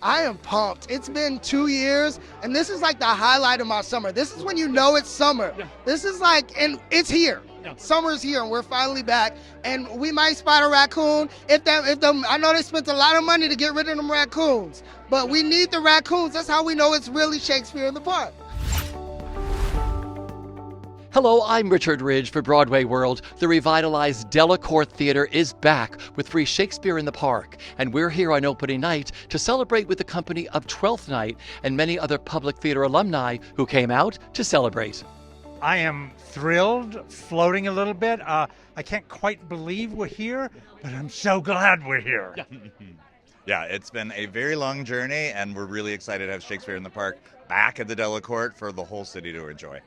I am pumped. It's been 2 years, and this is like the highlight of my summer. This is when you know it's summer. Yeah. This is like, and it's here. Yeah. Summer's here, and we're finally back. And we might spot a raccoon. I know they spent a lot of money to get rid of them raccoons, but we need the raccoons. That's how we know it's really Shakespeare in the Park. Hello, I'm Richard Ridge for Broadway World. The revitalized Delacorte Theater is back with free Shakespeare in the Park, and we're here on opening night to celebrate with the company of 12th Night and many other public theater alumni who came out to celebrate. I am thrilled, floating a little bit. I can't quite believe we're here, but I'm so glad we're here. Yeah, it's been a very long journey, and we're really excited to have Shakespeare in the Park back at the Delacorte for the whole city to enjoy.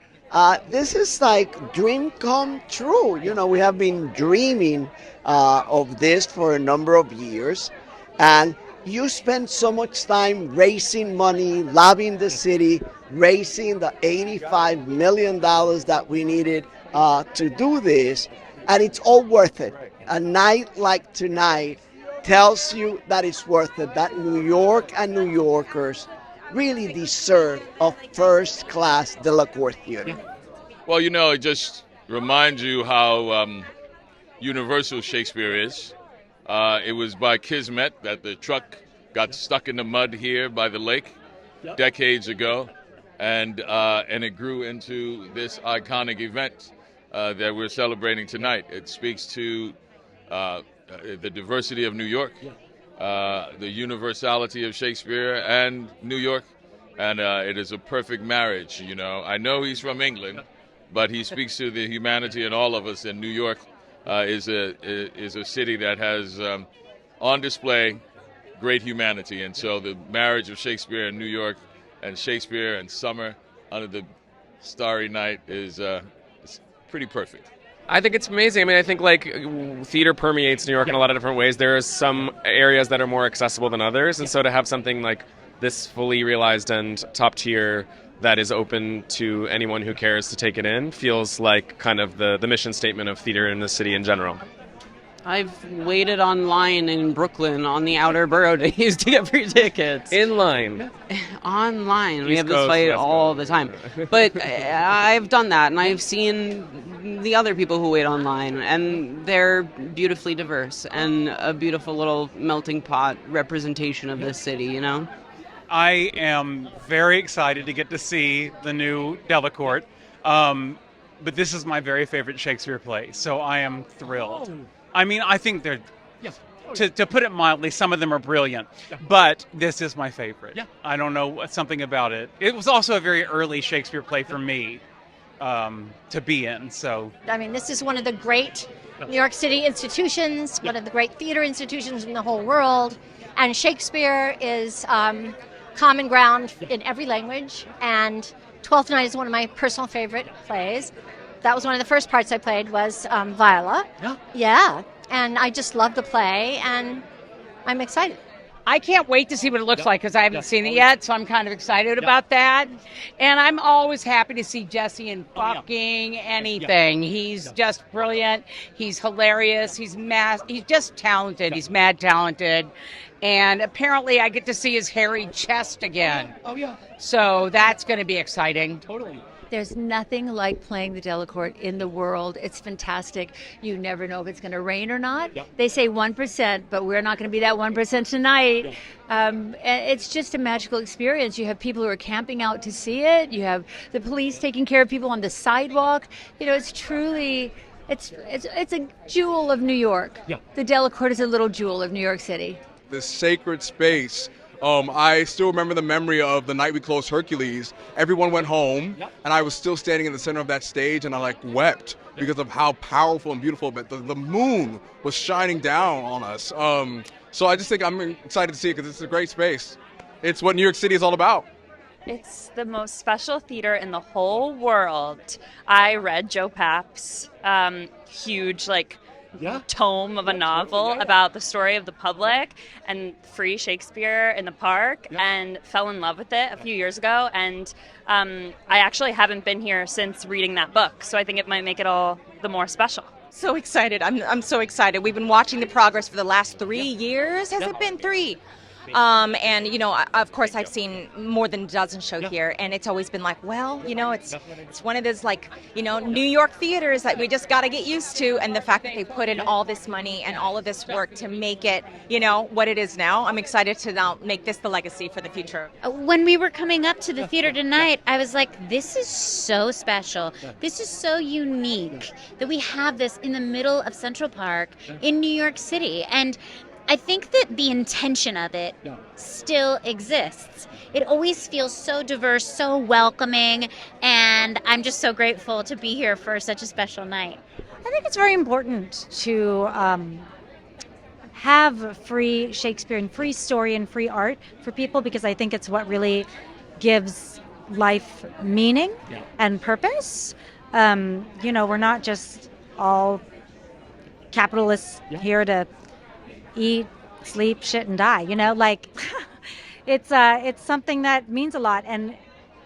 This is like dream come true. You know, we have been dreaming of this for a number of years, and you spend so much time raising money, loving the city, raising the $85 million that we needed to do this, and it's all worth it. A night like tonight tells you that it's worth it, that New York and New Yorkers really deserve a first-class Delacorte theater. Well, you know, it just reminds you how universal Shakespeare is. It was by Kismet that the truck got stuck in the mud here by the lake decades ago, and it grew into this iconic event that we're celebrating tonight. It speaks to the diversity of New York, the universality of Shakespeare and New York, and it is a perfect marriage. You know, I know he's from England, but he speaks to the humanity in all of us. And New York is a city that has on display great humanity, and so the marriage of Shakespeare and New York, and Shakespeare and summer under the starry night is pretty perfect. I think it's amazing. I mean, I think like theater permeates New York in a lot of different ways. There's some areas that are more accessible than others, and so to have something like this fully realized and top tier that is open to anyone who cares to take it in feels like kind of the mission statement of theater in the city in general. I've waited online in Brooklyn on the outer borough days to get free tickets. In line. Online. We East have this Coast, fight West all Coast. the time. But I've done that, and I've seen the other people who wait online, and they're beautifully diverse and a beautiful little melting pot representation of this city, you know? I am very excited to get to see the new Delacorte, but this is my very favorite Shakespeare play, so I am thrilled. I mean, I think they're, to put it mildly, some of them are brilliant, but this is my favorite. I don't know, something about it. It was also a very early Shakespeare play for me to be in, so. I mean, this is one of the great New York City institutions, one of the great theater institutions in the whole world, and Shakespeare is common ground in every language, and Twelfth Night is one of my personal favorite plays. That was one of the first parts I played was Viola. Yeah, and I just love the play, and I'm excited. I can't wait to see what it looks like because I haven't seen it yet, so I'm kind of excited about that. And I'm always happy to see Jesse in fucking anything. He's just brilliant. He's hilarious. He's just talented. He's mad talented. And apparently I get to see his hairy chest again. Oh, yeah. So that's going to be exciting. Totally. There's nothing like playing the Delacorte in the world. It's fantastic. You never know if it's going to rain or not. Yep. They say 1%, but we're not going to be that 1% tonight. It's just a magical experience. You have people who are camping out to see it. You have the police taking care of people on the sidewalk. You know, it's truly, it's a jewel of New York. Yeah. The Delacorte is a little jewel of New York City. This sacred space. I still remember the memory of the night we closed Hercules. Everyone went home, and I was still standing in the center of that stage, and I wept because of how powerful and beautiful. But the moon was shining down on us. So I just think I'm excited to see it because it's a great space. It's what New York City is all about. It's the most special theater in the whole world. I read Joe Papp's huge tome of a novel about the story of the public and free Shakespeare in the Park and fell in love with it a few years ago. And I actually haven't been here since reading that book, so I think it might make it all the more special. So excited. I'm so excited. We've been watching the progress for the last 3 years. Has it been 3? And of course, I've seen more than a dozen shows here, and it's always been like, well, it's one of those New York theaters that we just got to get used to, and the fact that they put in all this money and all of this work to make it, what it is now. I'm excited to now make this the legacy for the future. When we were coming up to the theater tonight, I was like, this is so special. This is so unique that we have this in the middle of Central Park in New York City. And I think that the intention of it still exists. It always feels so diverse, so welcoming, and I'm just so grateful to be here for such a special night. I think it's very important to have free Shakespeare and free story and free art for people, because I think it's what really gives life meaning and purpose. We're not just all capitalists here to eat, sleep, shit, and die. It's something that means a lot, and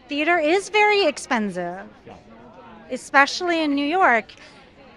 theater is very expensive, especially in New York.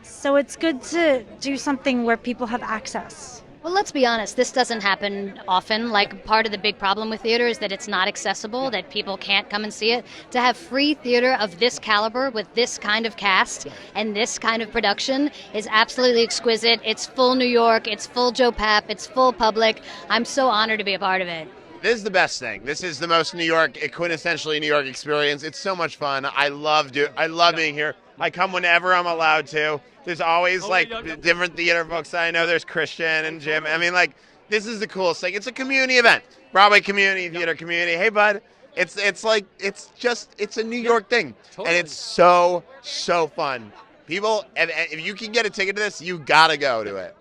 So it's good to do something where people have access. Well, let's be honest, this doesn't happen often. Like, part of the big problem with theater is that it's not accessible, that people can't come and see it. To have free theater of this caliber with this kind of cast and this kind of production is absolutely exquisite. It's full New York, it's full Joe Papp, it's full public. I'm so honored to be a part of it. This is the best thing. This is the most New York, quintessentially New York experience. It's so much fun. I love being here. I come whenever I'm allowed to. There's always different theater folks that I know. There's Christian and Jim. I mean, this is the coolest thing. It's a community event. Broadway community, theater community. Hey, bud. It's a New York thing. Totally. And it's so fun. People, if you can get a ticket to this, you gotta go to it.